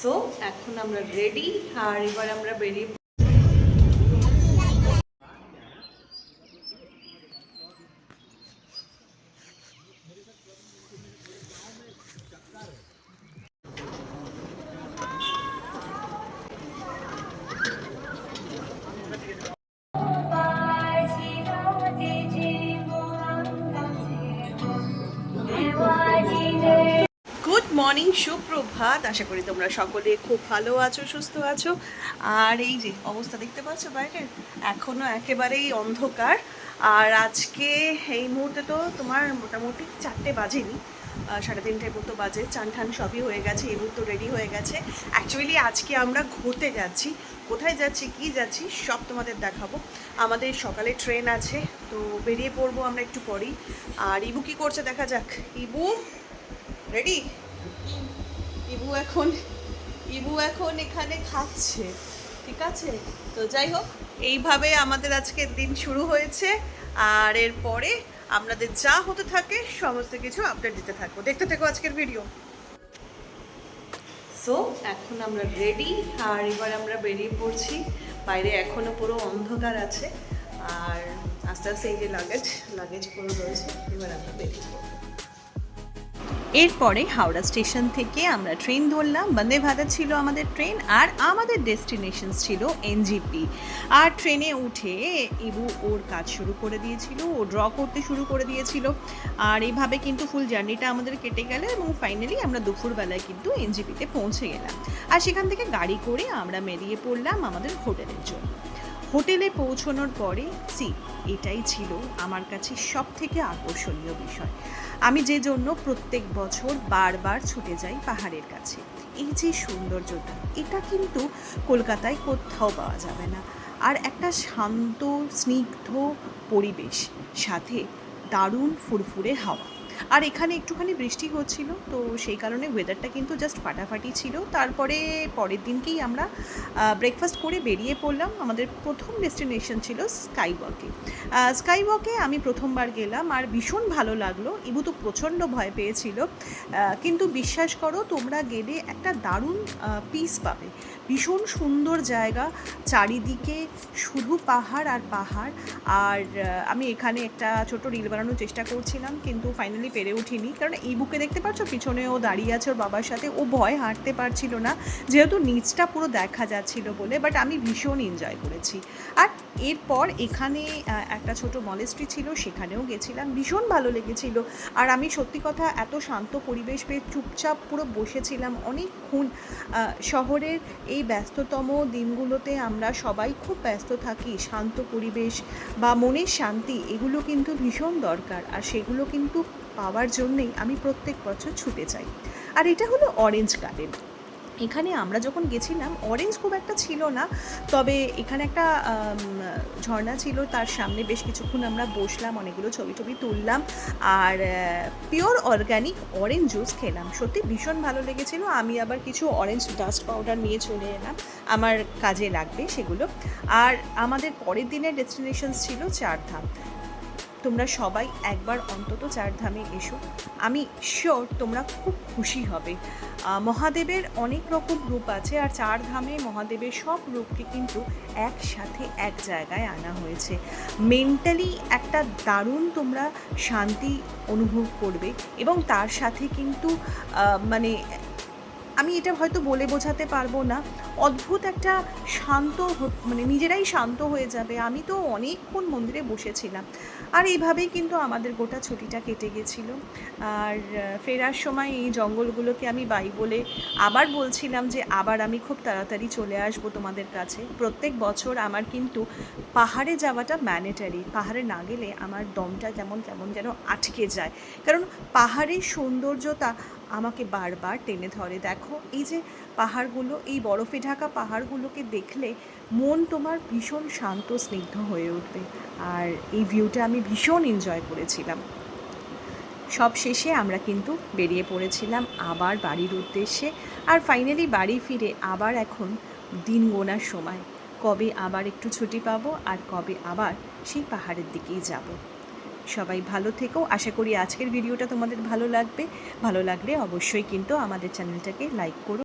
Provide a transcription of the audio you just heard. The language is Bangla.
সো এখন আমরা রেডি, আর এবার আমরা বেরিয়ে গুড মর্নিং, সুপ্রভাত। আশা করি তোমরা সকলে খুব ভালো আছো, সুস্থ আছো। আর এই যে অবস্থা দেখতে পাচ্ছ বাইরের, এখনও একেবারেই অন্ধকার। আর আজকে এই মুহূর্তে তো তোমার মোটামুটি 4টে বাজেনি, 3:30 মতো বাজে। চান ঠান সবই হয়ে গেছে, এই মুহূর্তে রেডি হয়ে গেছে। অ্যাকচুয়ালি আজকে আমরা ঘুরতে যাচ্ছি। কোথায় যাচ্ছি, কি যাচ্ছি, সব তোমাদের দেখাবো। আমাদের সকালে ট্রেন আছে, তো বেরিয়ে পড়বো আমরা একটু পরেই। আর ইবু কী করছে দেখা যাক। ইবু রেডি? ইবু এখন এখানে খাচ্ছে, ঠিক আছে। তো যাই হোক, এইভাবে আমাদের আজকের দিন শুরু হয়েছে। আর এরপরে আমাদের যা হতে থাকে সমস্ত কিছু আপডেট দিতে থাকবো, দেখতে থাকো আজকের ভিডিও। সো এখন আমরা রেডি, আর এবার আমরা বেরিয়ে পড়ছি। বাইরে এখনও পুরো অন্ধকার আছে, আর আস্তে আস্তে এই যে লাগেজগুলো রয়েছে, এবার আমরা বেরিয়ে পড়বো। এরপরে হাওড়া স্টেশন থেকে আমরা ট্রেন ধরলাম। বন্দে ভারত ছিল আমাদের ট্রেন, আর আমাদের ডেস্টিনেশন ছিল এনজিপি। আর ট্রেনে উঠে ইবু ওর কাজ শুরু করে দিয়েছিল, ও ড্র করতে শুরু করে দিয়েছিল। আর এইভাবে কিন্তু ফুল জার্নিটা আমাদের কেটে গেল, এবং ফাইনালি আমরা দুপুরবেলায় কিন্তু এনজিপিতে পৌঁছে গেলাম। আর সেখান থেকে গাড়ি করে আমরা বেরিয়ে পড়লাম আমাদের হোটেলের জন্য। হোটেলে পৌঁছানোর পরে এটাই ছিল আমার কাছে সব থেকে আকর্ষণীয় বিষয়। আমি যে জন্য প্রত্যেক বছর বারবার ছুটে যাই পাহাড়ের কাছে। এই যে সৌন্দর্যটা, এটা কিন্তু কলকাতায় কোথাও পাওয়া যাবে না। আর একটা শান্ত স্নিগ্ধ পরিবেশ, সাথে দারুণ ফুরফুরে হাওয়া। আর এখানে একটুখানি বৃষ্টি হচ্ছিল, তো সেই কারণে ওয়েদারটা কিন্তু জাস্ট ফাটাফাটি ছিল। তারপরে পরের দিনকেই আমরা ব্রেকফাস্ট করে বেরিয়ে পড়লাম। আমাদের প্রথম ডেস্টিনেশন ছিল স্কাইওয়াকে। স্কাইওয়াকে আমি প্রথমবার গেলাম, আর ভীষণ ভালো লাগলো। ইবু তো প্রচণ্ড ভয় পেয়েছিল, কিন্তু বিশ্বাস করো, তোমরা গেলে একটা দারুণ পিস পাবে। ভীষণ সুন্দর জায়গা, চারিদিকে শুধু পাহাড় আর পাহাড়। আর আমি এখানে একটা ছোট রিল বানানোর চেষ্টা করছিলাম, কিন্তু ফাইনালি পেরে উঠিনি, কারণ এই বুকে দেখতে পাচ্ছ পিছনে ও দাঁড়িয়ে আছে ওর বাবার সাথে। ও ভয় হাঁটতে পারছিল না, যেহেতু নিচটা পুরো দেখা যাচ্ছিল বলে। বাট আমি ভীষণ এনজয় করেছি। আর এরপর এখানে একটা ছোট মনেস্ট্রি ছিল, সেখানেও গেছিলাম, ভীষণ ভালো লেগেছিল। আর আমি সত্যি কথা, এত শান্ত পরিবেশ পেয়ে চুপচাপ পুরো বসেছিলাম অনেকক্ষণ। শহরের এই ব্যস্ততম দিনগুলোতে আমরা সবাই খুব ব্যস্ত থাকি। শান্ত পরিবেশ বা মনের শান্তি, এগুলো কিন্তু ভীষণ দরকার। আর সেগুলো কিন্তু পাওয়ার জন্যেই আমি প্রত্যেক বছর ছুটে যাই। আর এটা হলো অরেঞ্জ গার্ডেন। এখানে আমরা যখন গেছিলাম অরেঞ্জ খুব একটা ছিল না, তবে এখানে একটা ঝর্ণা ছিল, তার সামনে বেশ কিছুক্ষণ আমরা বসলাম, অনেকগুলো ছবি তুললাম, আর পিওর অর্গ্যানিক অরেঞ্জ জুস খেলাম। সত্যি ভীষণ ভালো লেগেছিল। আমি আবার কিছু অরেঞ্জ ডাস্ট পাউডার নিয়ে চলে এলাম, আমার কাজে লাগবে সেগুলো। আর আমাদের পরের দিনের ডেস্টিনেশন ছিল চারধাম। তোমরা সবাই একবার অন্তত চারধামে এসো, আমি শিওর তোমরা খুব খুশি হবে। মহাদেবের অনেক রকম রূপ আছে, আর চারধামে মহাদেবের সব রূপকে কিন্তু একসাথে এক জায়গায় আনা হয়েছে। মেন্টালি একটা দারুণ তোমরা শান্তি অনুভব করবে, এবং তার সাথে কিন্তু মানে আমি এটা হয়তো বলে বোঝাতে পারবো না, অদ্ভুত একটা শান্ত মানে নিজেরাই শান্ত হয়ে যাবে। আমি তো অনেকক্ষণ মন্দিরে বসেছিলাম, আর এইভাবেই কিন্তু আমাদের গোটা ছুটিটা কেটে গেছিল। আর ফেরার সময় এই জঙ্গলগুলোকে আমি বাই বলে আবার বলছিলাম যে আবার আমি খুব তাড়াতাড়ি চলে আসবো তোমাদের কাছে। প্রত্যেক বছর আমার কিন্তু পাহাড়ে যাওয়াটা ম্যান্ডেটরি। পাহাড়ে না গেলে আমার দমটা কেমন যেন আটকে যায়, কারণ পাহাড়ের সৌন্দর্যতা আমাকে বারবার টেনে ধরে। দেখো এই যে পাহাড়গুলো, এই বরফে ঢাকা পাহাড়গুলোকে দেখলে মন তোমার ভীষণ শান্ত স্নিগ্ধ হয়ে উঠবে। আর এই ভিউটা আমি ভীষণ এনজয় করেছিলাম। সব শেষে আমরা কিন্তু বেরিয়ে পড়েছিলাম আবার বাড়ির উদ্দেশ্যে। আর ফাইনালি বাড়ি ফিরে আবার এখন দিন গোনার সময়, কবে আবার একটু ছুটি পাবো, আর কবে আবার সেই পাহাড়ের দিকেই যাব। সবাই ভালো থেকো। আশা করি আজকের ভিডিওটা তোমাদের ভালো লাগবে। ভালো লাগলে অবশ্যই কিন্তু আমাদের চ্যানেলটাকে লাইক করো।